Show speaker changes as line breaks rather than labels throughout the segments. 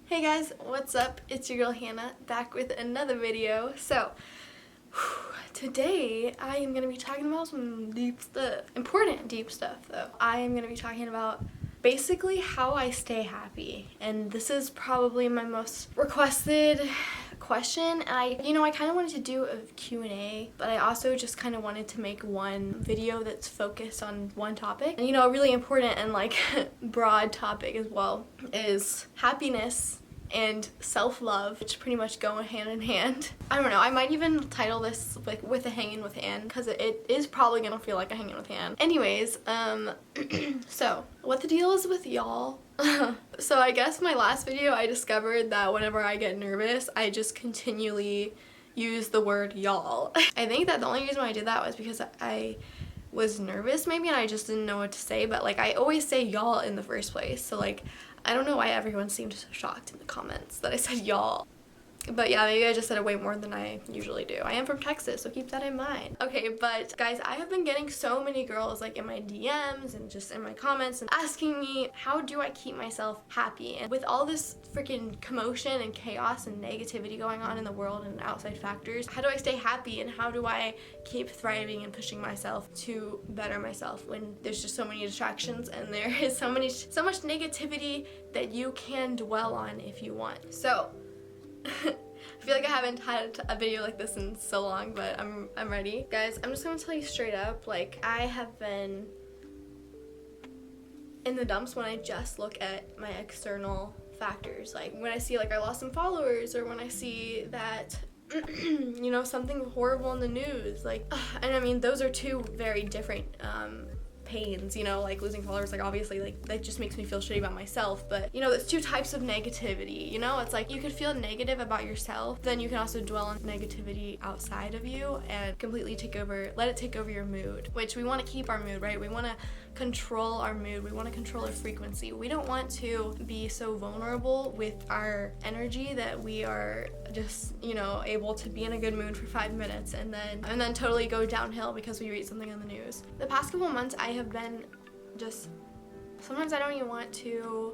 Hey guys, what's up? It's your girl Hannah back with another video. So, today I am going to be talking about some deep stuff. Important deep stuff though. I am going to be talking about basically how I stay happy. And this is probably my most requested question. I kind of wanted to do a Q&A, but I also just kind of wanted to make one video that's focused on one topic. And a really important and broad topic as well is happiness and self-love, which pretty much go hand in hand. I don't know, I might even title this with a hanging with Ann, because it is probably gonna feel like a hanging with Ann. Anyways, so what the deal is with y'all? So I guess my last video I discovered that whenever I get nervous, I just continually use the word y'all. I think that the only reason why I did that was because I was nervous maybe and I just didn't know what to say, but I always say y'all in the first place, so I don't know why everyone seemed so shocked in the comments that I said y'all. But yeah, maybe I just said it way more than I usually do. I am from Texas, so keep that in mind. Okay, but guys, I have been getting so many girls in my DMs and just in my comments and asking me, how do I keep myself happy? And with all this freaking commotion and chaos and negativity going on in the world and outside factors, how do I stay happy and how do I keep thriving and pushing myself to better myself when there's just so many distractions and there is so much negativity that you can dwell on if you want. So I feel like I haven't had a video like this in so long, but I'm ready. Guys, I'm just gonna tell you straight up, I have been in the dumps when I just look at my external factors. When I see I lost some followers, or when I see that something horrible in the news, and I mean those are two very different pains, losing followers, obviously that just makes me feel shitty about myself, but there's two types of negativity, it's you could feel negative about yourself, then you can also dwell on negativity outside of you and completely let it take over your mood, which we want to keep our mood, right? We want to control our mood, we want to control our frequency. We don't want to be so vulnerable with our energy that we are just able to be in a good mood for 5 minutes and then totally go downhill because we read something on the news. The past couple months I have been sometimes I don't even want to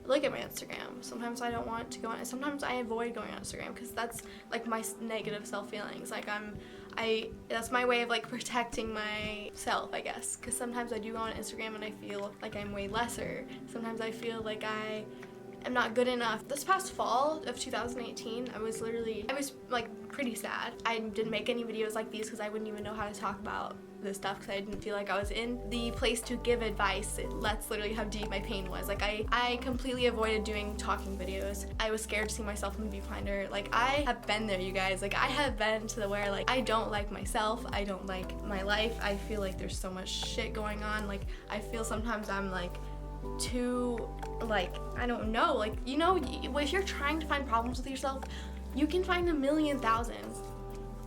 look at my Instagram. Sometimes I don't want to go on. Sometimes I avoid going on Instagram because that's my negative self feelings. That's my way of protecting myself, I guess. Because sometimes I do go on Instagram and I feel like I'm way lesser. Sometimes I feel like I am not good enough. This past fall of 2018, I was pretty sad. I didn't make any videos like these because I wouldn't even know how to talk about this stuff because I didn't feel like I was in the place to give advice. That's literally how deep my pain was. I completely avoided doing talking videos. I was scared to see myself in the viewfinder. I have been there, you guys. I have been to the where I don't like myself. I don't like my life. I feel like there's so much shit going on. I feel sometimes I'm too I don't know, if you're trying to find problems with yourself, you can find a million thousands.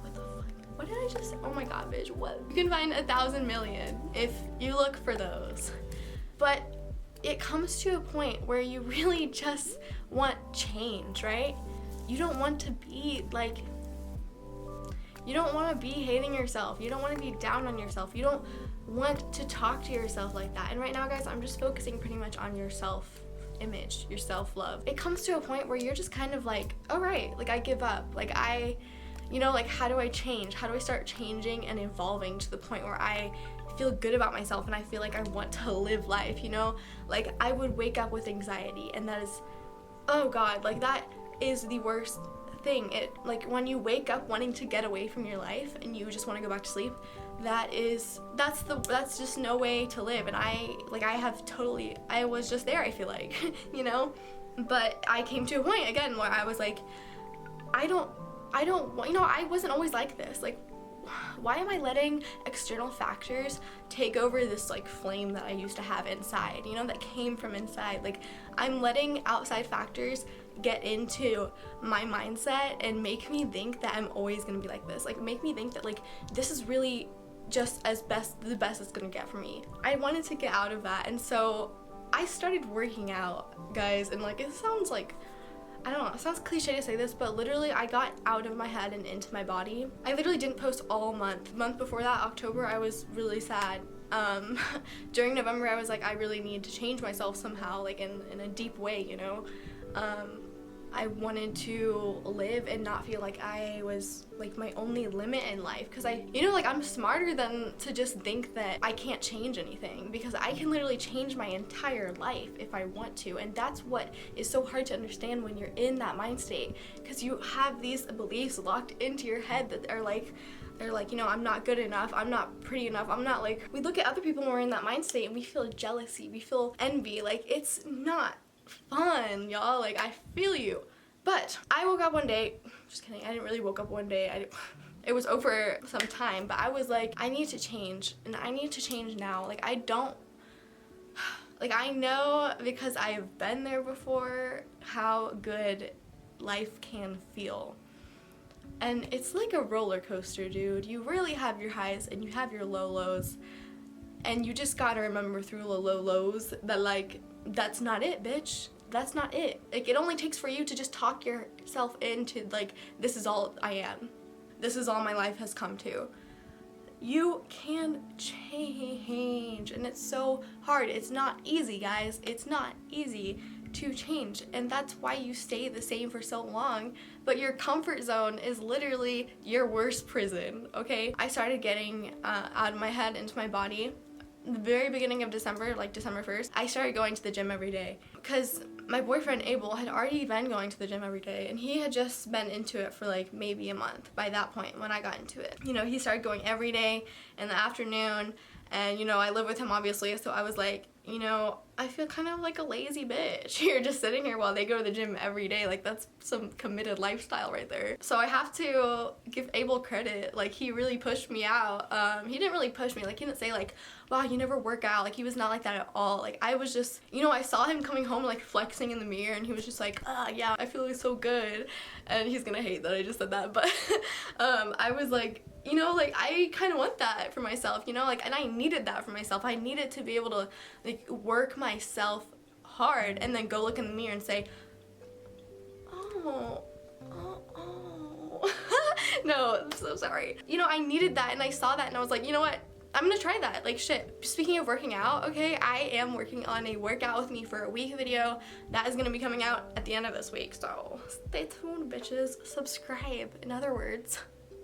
What the fuck? What did I just say? Oh my god, bitch, what? You can find 1,000 million if you look for those. But it comes to a point where you really just want change, right? You don't want to be you don't want to be hating yourself. You don't want to be down on yourself. You don't want to talk to yourself like that. And right now, guys, I'm just focusing pretty much on your self-image, your self-love. It comes to a point where you're just kind of all right, I give up. How do I change? How do I start changing and evolving to the point where I feel good about myself and I feel like I want to live life, I would wake up with anxiety, and that is, oh god, that is the worst thing. When you wake up wanting to get away from your life and you just want to go back to sleep, that's just no way to live. And I was just there, I feel like, but I came to a point again where I was I wasn't always like this. Why am I letting external factors take over this flame that I used to have inside, that came from inside? I'm letting outside factors get into my mindset and make me think that I'm always gonna be like this. Make me think that this is really just the best it's gonna get for me. I wanted to get out of that, and so I started working out, guys, and it sounds I don't know, it sounds cliche to say this, but literally I got out of my head and into my body. I literally didn't post all month. The month before that, October, I was really sad. During November, I was I really need to change myself somehow, in a deep way, I wanted to live and not feel like I was like my only limit in life, because I'm smarter than to just think that I can't change anything, because I can literally change my entire life if I want to. And that's what is so hard to understand when you're in that mind state, because you have these beliefs locked into your head that are like, I'm not good enough, I'm not pretty enough, I'm not like, we look at other people when we're in that mind state and we feel jealousy, we feel envy, like it's not fun, y'all. Like, I feel you. But I woke up one day, just kidding, I didn't really woke up one day, it was over some time, but I was like, I need to change, and I need to change now. Like, I know, because I've been there before, how good life can feel. And it's like a roller coaster, dude. You really have your highs and you have your low lows, and you just gotta remember through the low lows that, like, that's not it, bitch. That's not it. Like, it only takes for you to just talk yourself into, like, this is all I am. This is all my life has come to. You can change, and it's so hard. It's not easy, guys. It's not easy to change, and that's why you stay the same for so long. But your comfort zone is literally your worst prison, okay? I started getting out of my head into my body the very beginning of December, like December 1st. I started going to the gym every day because my boyfriend Abel had already been going to the gym every day, and he had just been into it for like maybe a month by that point when I got into it. You know, he started going every day in the afternoon, and you know, I live with him obviously, so I was like, you know, I feel kind of like a lazy bitch here just sitting here while they go to the gym every day. Like, that's some committed lifestyle right there. So I have to give Abel credit. Like, he really pushed me out. He didn't really push me. Like, he didn't say like, wow, you never work out. Like, he was not like that at all. Like, I was just, you know, I saw him coming home like flexing in the mirror, and he was just like, yeah, I feel so good. And he's gonna hate that I just said that, but I was like, you know, like, I kind of want that for myself, you know, like, and I needed that for myself. I needed to be able to, like, work myself hard and then go look in the mirror and say, oh. No, I'm so sorry. You know, I needed that, and I saw that, and I was like, you know what? I'm gonna try that. Like, shit. Speaking of working out, okay, I am working on a workout with me for a week video that is gonna be coming out at the end of this week, so stay tuned, bitches. Subscribe, in other words,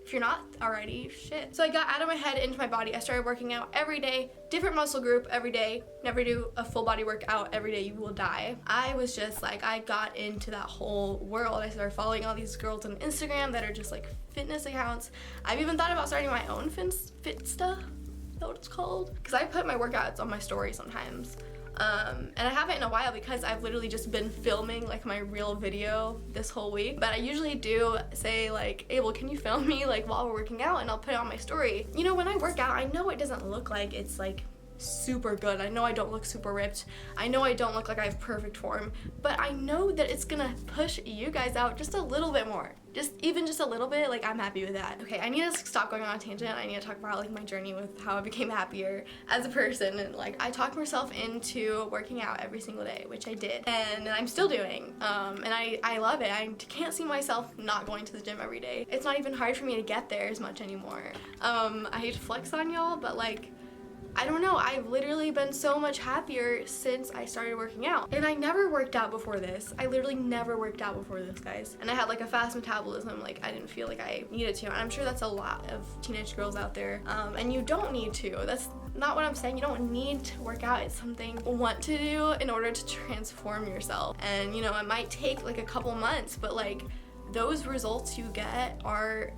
if you're not already. Shit. So I got out of my head into my body. I started working out every day, different muscle group every day. Never do a full body workout every day, you will die. I was just like, I got into that whole world. I started following all these girls on Instagram that are just like fitness accounts. I've even thought about starting my own Finsta. Is that what it's called? Because I put my workouts on my story sometimes. And I haven't in a while because I've literally just been filming like my real video this whole week. But I usually do say like, Abel, can you film me like while we're working out, and I'll put it on my story. You know, when I work out, I know it doesn't look like it's like super good. I know I don't look super ripped. I know I don't look like I have perfect form, but I know that it's gonna push you guys out just a little bit more. Even just a little bit, like, I'm happy with that. Okay, I need to stop going on a tangent. I need to talk about like my journey with how I became happier as a person, and like I talked myself into working out every single day, which I did, and I'm still doing, and I love it. I can't see myself not going to the gym every day. It's not even hard for me to get there as much anymore. I hate to flex on y'all, but like, I don't know, I've literally been so much happier since I started working out. And I never worked out before this. I literally never worked out before this, guys. And I had like a fast metabolism, like I didn't feel like I needed to. And I'm sure that's a lot of teenage girls out there. And you don't need to. That's not what I'm saying. You don't need to work out. It's something you want to do in order to transform yourself. And you know, it might take like a couple months, but like those results you get are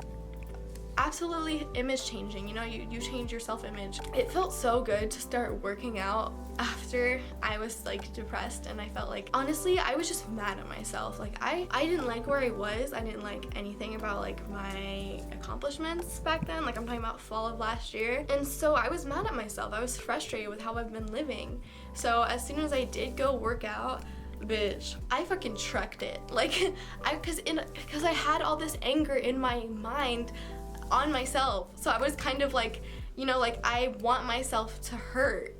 absolutely image changing. You know, you change your self-image. It felt so good to start working out after I was like depressed, and I felt like, honestly, I was just mad at myself. Like I didn't like where I was. I didn't like anything about like my accomplishments back then. Like, I'm talking about fall of last year. And so I was mad at myself. I was frustrated with how I've been living. So as soon as I did go work out, bitch, I fucking trucked it. Like, because I had all this anger in my mind on myself. So I was kind of like, you know, like I want myself to hurt,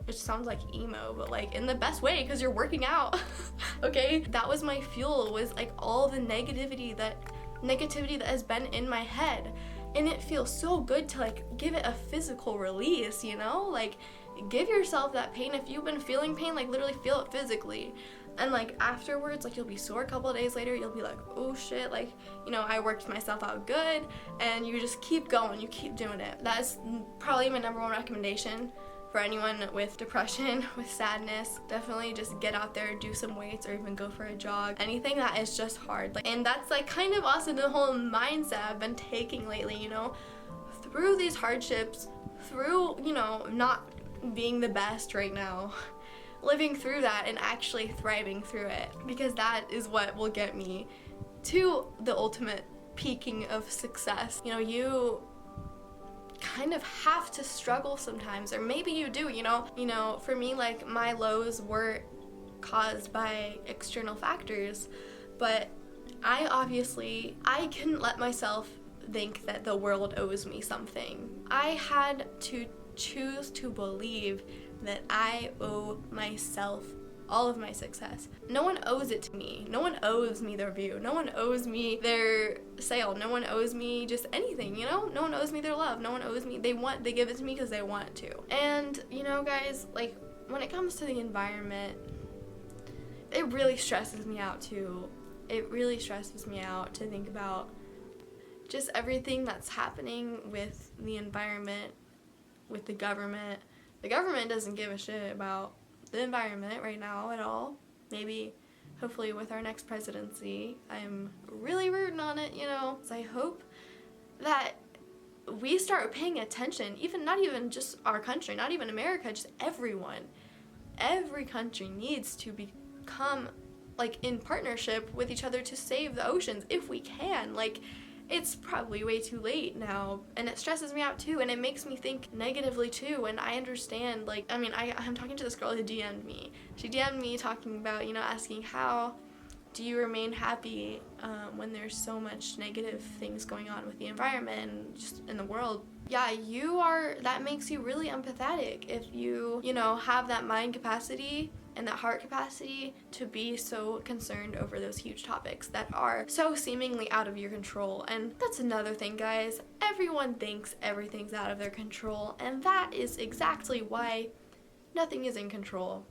which sounds like emo, but like in the best way, because you're working out. Okay, that was my fuel, was like all the negativity that has been in my head. And it feels so good to like give it a physical release, you know, like give yourself that pain. If you've been feeling pain, like literally feel it physically. And like afterwards, like you'll be sore a couple of days later, you'll be like, oh shit, like, you know, I worked myself out good, and you just keep going, you keep doing it. That's probably my number one recommendation for anyone with depression, with sadness. Definitely just get out there, do some weights, or even go for a jog. Anything that is just hard. Like, and that's like kind of also the whole mindset I've been taking lately, you know, through these hardships, through, you know, not being the best right now, living through that and actually thriving through it, because that is what will get me to the ultimate peaking of success. You know, you kind of have to struggle sometimes, or maybe you do, you know, for me, like, my lows were caused by external factors, but I couldn't let myself think that the world owes me something. I had to choose to believe that I owe myself all of my success. No one owes it to me. No one owes me their view. No one owes me their sale. No one owes me just anything, you know? No one owes me their love. No one owes me. They give it to me because they want to. And, you know, guys, like, when it comes to the environment, it really stresses me out too. It really stresses me out to think about just everything that's happening with the environment, with the government. The government doesn't give a shit about the environment right now at all. Maybe, hopefully with our next presidency, I'm really rooting on it, you know. So I hope that we start paying attention, not even just our country, not even America, just everyone. Every country needs to become, like, in partnership with each other to save the oceans if we can. Like, it's probably way too late now, and it stresses me out too, and it makes me think negatively too. And I understand, like, I mean, I'm talking to this girl who DM'd me. She DM'd me talking about, you know, asking, how do you remain happy when there's so much negative things going on with the environment and just in the world? Yeah, that makes you really empathetic if you know, have that mind capacity and that heart capacity to be so concerned over those huge topics that are so seemingly out of your control. And that's another thing, guys. Everyone thinks everything's out of their control, and that is exactly why nothing is in control.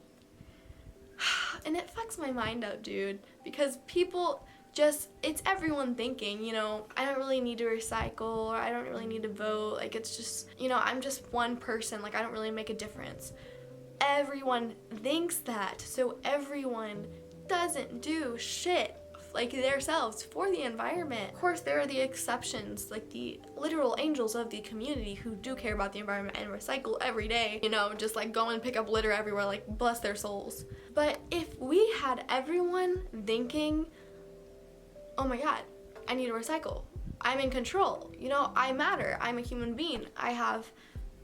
And it fucks my mind up, dude, because people it's everyone thinking, you know, I don't really need to recycle, or I don't really need to vote. Like, it's just, you know, I'm just one person. Like, I don't really make a difference. Everyone thinks that, so everyone doesn't do shit like themselves for the environment. Of course, there are the exceptions, like the literal angels of the community who do care about the environment and recycle every day, you know, just like go and pick up litter everywhere, like, bless their souls. But if we had everyone thinking, oh my god, I need to recycle, I'm in control, you know, I matter, I'm a human being, I have,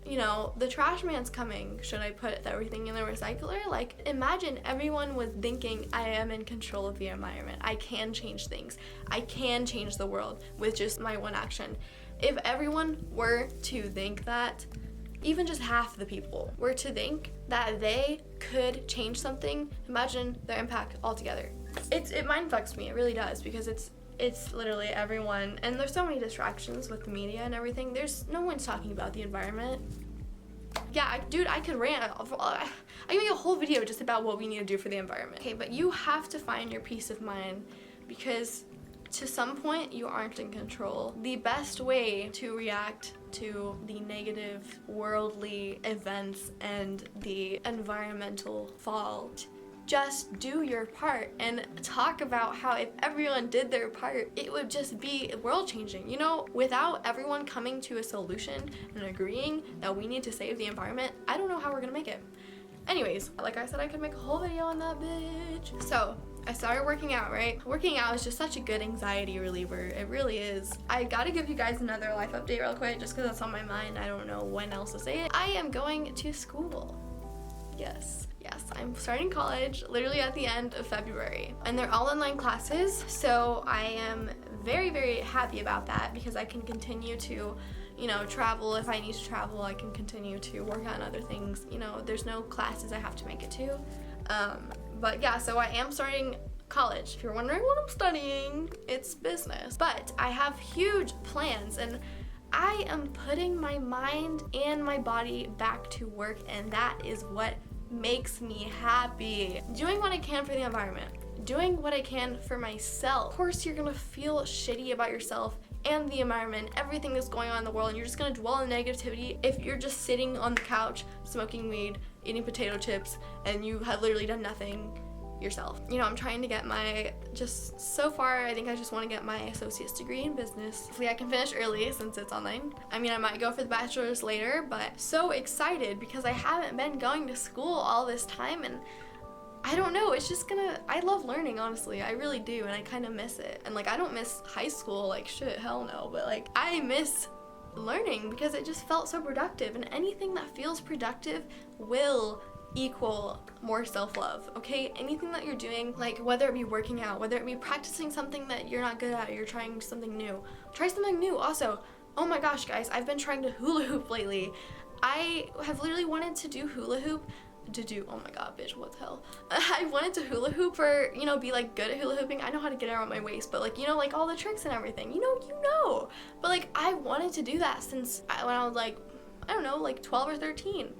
you know, the trash man's coming, should I put everything in the recycler? Like, imagine everyone was thinking, I am in control of the environment, I can change things, I can change the world with just my one action. If everyone were to think that, even just half the people were to think that they could change something, imagine their impact altogether. It mind fucks me, it really does, because it's literally everyone, and there's so many distractions with the media and everything. There's no one's talking about the environment. Yeah, dude, I could rant. I can make a whole video just about what we need to do for the environment. Okay, but you have to find your peace of mind, because to some point you aren't in control. The best way to react to the negative worldly events and the environmental fault, just do your part and talk about how if everyone did their part, it would just be world changing. You know, without everyone coming to a solution and agreeing that we need to save the environment, I don't know how we're gonna make it. Anyways, like I said, I could make a whole video on that bitch. So I started working out, right? Working out is just such a good anxiety reliever. It really is. I gotta give you guys another life update real quick, just because that's on my mind. I don't know when else to say it. I am going to school. Yes, I'm starting college literally at the end of February, and they're all online classes, so I am very, very happy about that, because I can continue to, you know, travel if I need to travel. I can continue to work on other things, you know, there's no classes I have to make it to. But yeah, so I am starting college. If you're wondering what I'm studying, it's business, but I have huge plans, and I am putting my mind and my body back to work, and that is what makes me happy. Doing what I can for the environment, doing what I can for myself. Of course, you're gonna feel shitty about yourself and the environment, everything that's going on in the world, and you're just gonna dwell on negativity if you're just sitting on the couch, smoking weed, eating potato chips, and you have literally done nothing yourself. You know, I'm trying to get so far, I think I just want to get my associate's degree in business. Hopefully I can finish early since it's online. I mean, I might go for the bachelor's later, but so excited because I haven't been going to school all this time, and I don't know, it's just I love learning, honestly, I really do, and I kind of miss it. And like, I don't miss high school, like shit, hell no, but like, I miss learning because it just felt so productive, and anything that feels productive will equal more self-love, okay? Anything that you're doing, like whether it be working out, whether it be practicing something that you're not good at, or you're trying something new. Try something new also. Oh my gosh, guys, I've been trying to hula hoop lately. I have literally wanted to do hula hoop oh my god, bitch, what the hell? I wanted to hula hoop for, you know, be like good at hula hooping. I know how to get it around my waist, but like, you know, like all the tricks and everything, you know. But like, I wanted to do that since when I was like, I don't know, like 12 or 13.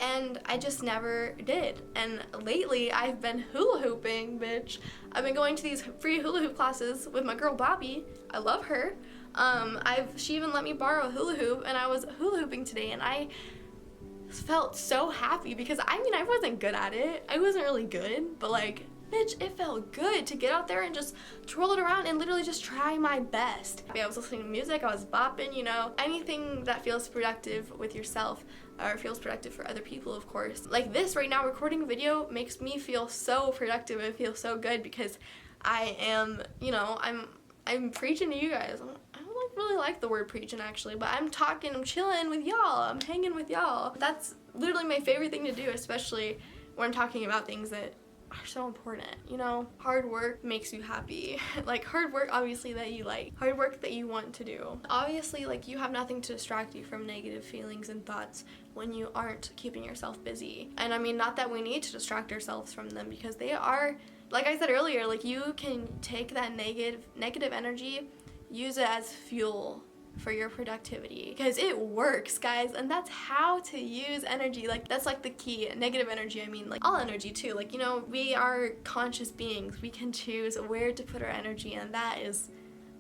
And I just never did. And lately I've been hula hooping, bitch. I've been going to these free hula hoop classes with my girl Bobby. I love her. She even let me borrow a hula hoop, and I was hula hooping today, and I felt so happy because I mean, I wasn't good at it. I wasn't really good, but like, bitch, it felt good to get out there and just twirl it around and literally just try my best. I was listening to music, I was bopping, you know, anything that feels productive with yourself or feels productive for other people, of course. Like this right now, recording a video makes me feel so productive and feel so good because I am, you know, I'm preaching to you guys. I don't really like the word preaching actually, but I'm talking, I'm chilling with y'all, I'm hanging with y'all. That's literally my favorite thing to do, especially when I'm talking about things that are so important, you know? Hard work makes you happy. Like hard work obviously that you like, hard work that you want to do. Obviously, like, you have nothing to distract you from negative feelings and thoughts when you aren't keeping yourself busy. And I mean, not that we need to distract ourselves from them, because they are, like I said earlier, like you can take that negative energy, use it as fuel for your productivity, because it works, guys. And that's how to use energy. Like, that's like the key. Negative energy, I mean, like all energy too. Like, you know, we are conscious beings. We can choose where to put our energy, and that is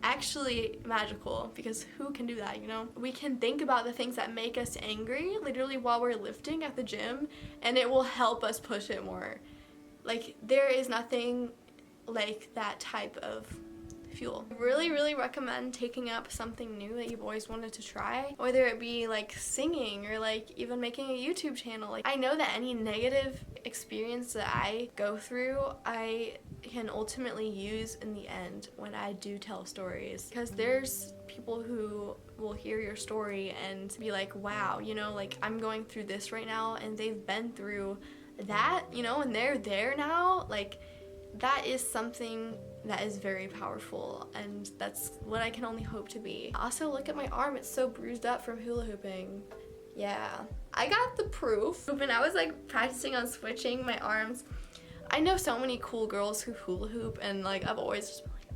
actually magical, because who can do that, you know? We can think about the things that make us angry literally while we're lifting at the gym, and it will help us push it more. Like, there is nothing like that type of fuel. I really recommend taking up something new that you've always wanted to try, whether it be like singing or like even making a YouTube channel. Like, I know that any negative experience that I go through, I can ultimately use in the end when I do tell stories, because there's people who will hear your story and be like, wow, you know, like I'm going through this right now, and they've been through that, you know, and they're there now. Like, that is something that is very powerful, and that's what I can only hope to be. Also, look at my arm, it's so bruised up from hula hooping. Yeah, I got the proof when I was like practicing on switching my arms. I know so many cool girls who hula hoop, and like I've always just been like,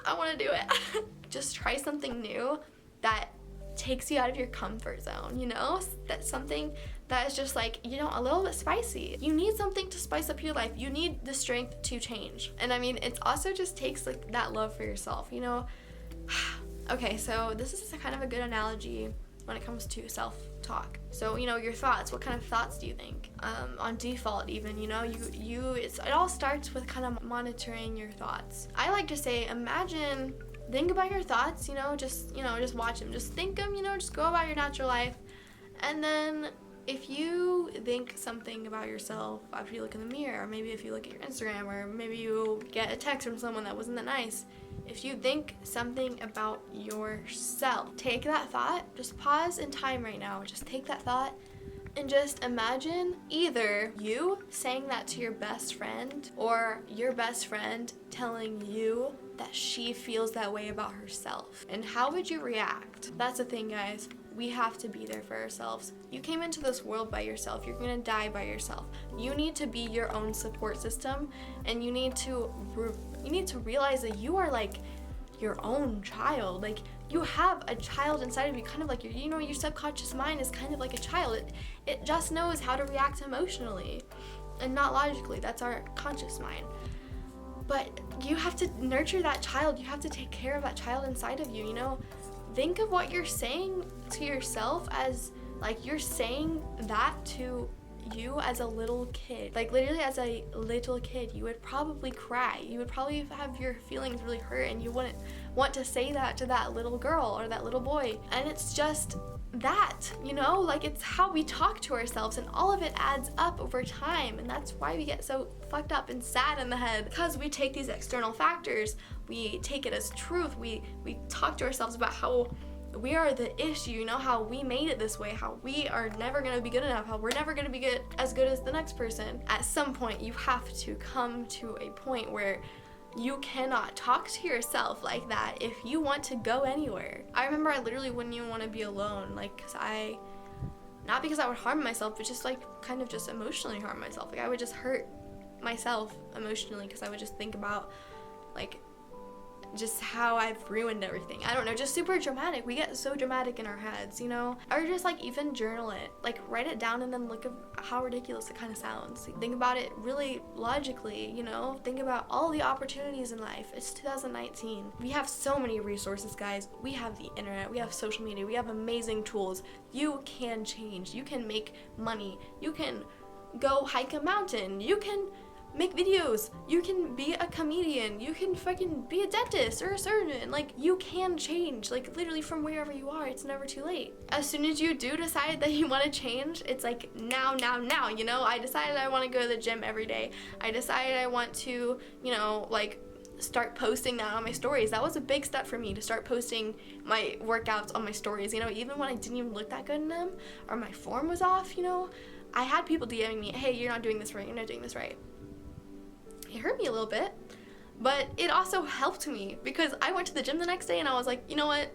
I want to do it. Just try something new that takes you out of your comfort zone, you know? That's something that is just like, you know, a little bit spicy. You need something to spice up your life. You need the strength to change. And I mean, it also just takes like that love for yourself, you know? Okay, so this is kind of a good analogy when it comes to self-talk. So, you know, your thoughts, what kind of thoughts do you think? On default even, you know, it all starts with kind of monitoring your thoughts. I like to say, think about your thoughts, you know, just watch them, just think them, you know, just go about your natural life. And then if you think something about yourself after you look in the mirror, or maybe if you look at your Instagram, or maybe you get a text from someone that wasn't that nice, if you think something about yourself, take that thought, just pause in time right now, just take that thought and just imagine either you saying that to your best friend, or your best friend telling you that she feels that way about herself. And how would you react? That's the thing, guys. We have to be there for ourselves. You came into this world by yourself. You're gonna die by yourself. You need to be your own support system, and you need to realize that you are like your own child. Like, you have a child inside of you, kind of like your subconscious mind is kind of like a child. It just knows how to react emotionally and not logically. That's our conscious mind. But you have to nurture that child. You have to take care of that child inside of you, Think of what you're saying to yourself as, like, you're saying that to you as a little kid. Like, literally as a little kid, you would probably cry. You would probably have your feelings really hurt, and you wouldn't want to say that to that little girl or that little boy. And it's just that, like, it's how we talk to ourselves, and all of it adds up over time. And that's why we get so fucked up and sad in the head, because we take these external factors, we take it as truth, we talk to ourselves about how we are the issue, how we made it this way, how we are never gonna be good enough, how we're never gonna be as good as the next person. At some point, you have to come to a point where you cannot talk to yourself like that if you want to go anywhere. I remember I literally wouldn't even want to be alone, like, not because I would harm myself, but just like kind of just emotionally harm myself. Like, I would just hurt myself emotionally because I would just think about, like, just how I've ruined everything. I don't know, just super dramatic. We get so dramatic in our heads, Or just, like, even journal it. Like, write it down and then look at how ridiculous it kind of sounds. Think about it really logically, Think about all the opportunities in life. It's 2019. We have so many resources, guys. We have the internet, we have social media, we have amazing tools. You can change. You can make money. You can go hike a mountain. You can make videos, you can be a comedian, you can fucking be a dentist or a surgeon. Like, you can change, like, literally from wherever you are. It's never too late. As soon as you do decide that you want to change, it's like now, I decided I want to go to the gym every day. I decided I want to, like, start posting that on my stories. That was a big step for me, to start posting my workouts on my stories, even when I didn't even look that good in them, or my form was off, I had people DMing me, hey, you're not doing this right, you're not doing this right. It hurt me a little bit, but it also helped me, because I went to the gym the next day and I was like, you know what,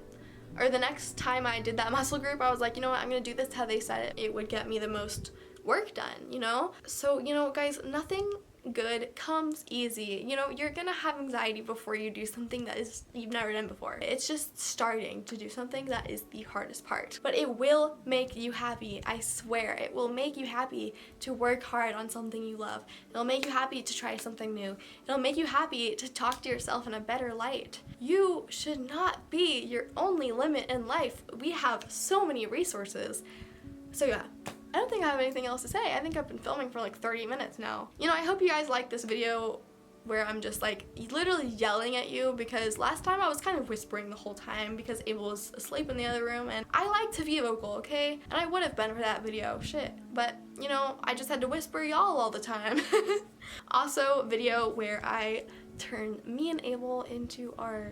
or the next time I did that muscle group, I was like, you know what, I'm gonna do this how they said it would get me the most work done, So, guys, nothing good comes easy. You're gonna have anxiety before you do something that you've never done before. It's just starting to do something that is the hardest part. But it will make you happy. I swear, it will make you happy to work hard on something you love. It'll make you happy to try something new. It'll make you happy to talk to yourself in a better light. You should not be your only limit in life. We have so many resources. So yeah, I don't think I have anything else to say. I think I've been filming for like 30 minutes now. I hope you guys like this video where I'm just like literally yelling at you, because last time I was kind of whispering the whole time because Abel was asleep in the other room, and I like to be vocal, okay? And I would have been for that video, shit. But, I just had to whisper y'all all the time. Also, video where I turn me and Abel into our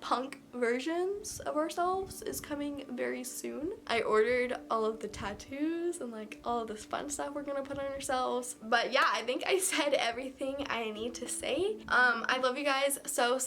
punk versions of ourselves is coming very soon. I ordered all of the tattoos and like all of this fun stuff we're gonna put on ourselves. But yeah, I think I said everything I need to say. I love you guys so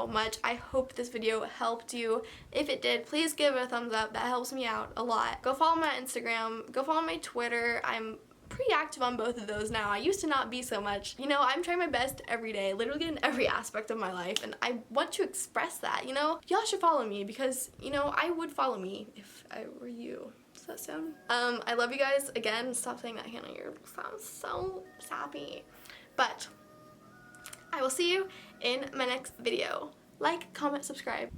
much. I hope this video helped you. If it did, please give it a thumbs up. That helps me out a lot. Go follow my Instagram, go follow my Twitter. I'm pretty active on both of those now. I used to not be so much. I'm trying my best every day, literally in every aspect of my life, and I want to express that, Y'all should follow me because, I would follow me if I were you. Does that sound? I love you guys. Again, stop saying that, Hannah. You sound so sappy. But I will see you in my next video. Like, comment, subscribe.